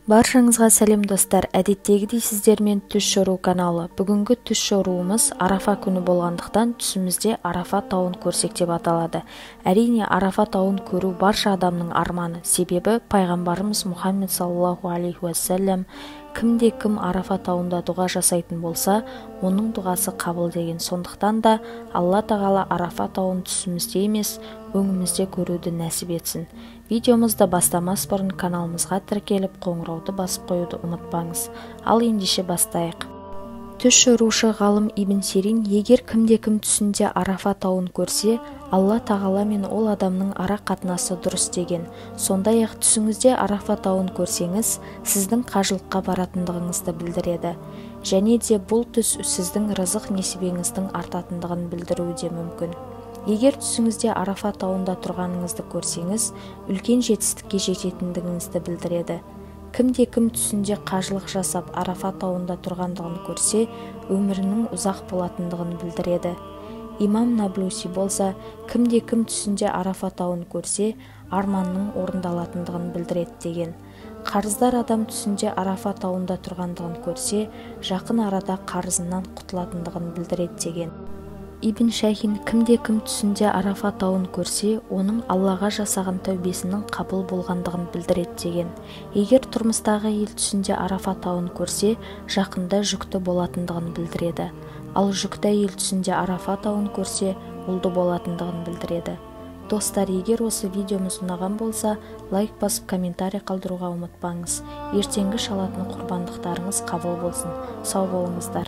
Баршаңызға сәлем достар, әдеттегідей сіздермен түс шору каналы. Бүгінгі түс шоруымыз Арафа күні болғандықтан түсімізде Арафа тауын көрсек деп аталады. Әрине, Арафа тауын көру барша адамның арманы. Себебі пайғамбарымыз Мұхаммед саллаллаху алейхи уассалям кімде-кім Арафа тауында дұға жасайтын болса, оның дұғасы қабыл деген. Сондықтан да Алла тағала Арафа тауын түсімізде емес, өңімізде көруді нәсіп етсін. Видеомызды бастамас бұрын каналымызға тіркеліп, қоңырауды басып қоюды ұмытпаңыз. Ал ендеше бастайық. Түс шорушы ғалым Ибн Сирин, егер кімде-кім түсінде Арафа тауын көрсе, Алла тағала мен ол адамның ара қатынасы дұрыс деген. Сондай-ақ түсіңізде Арафа тауын көрсеңіз, сіздің қажылыққа баратындығыңызды білдіреді. Және де бұл түс сіздің рызық несібеңіздің артатындығын білдіруі де мүмкін. Егер түсіңізде Арафа тауында тұрғаныңызды көрсеңіз, үлкен жетістікке жететіндігіңізді білдіреді. Кімде-кім түсінде қажылық жасап Арафа тауында тұрғандығын көрсе, өмірінің ұзақ болатындығын білдіреді. Имам Наблуси болса, кімде-кім түсінде Арафа тауын көрсе, арманның орындалатындығын білдіреді деген. Қарыздар адам түсінде Арафа тауында тұрғандығын көрсе, жақын арада қарызынан құтылатындығын білдіреді деген. Ибн Шахин, кімде-кім түсінде Арафа тауын көрсе, оның Аллаға жасаған тәубесінің қабыл болғандығын білдіреді деген. Егер тұрмыстағы ел түсінде Арафа тауын көрсе, жақында жүкті болатындығын білдіреді. Ал жүкті әйел түсінде Арафа тауын көрсе, ұлды болатындығын білдіреді. Достар, егер осы видеомыз ұнаған болса, лайк басып комментарий қалдыруға ұмытпаңыз. Ертеңгі шалатын құрбандықтарыңыз қабыл болсын. Сау болыңыздар.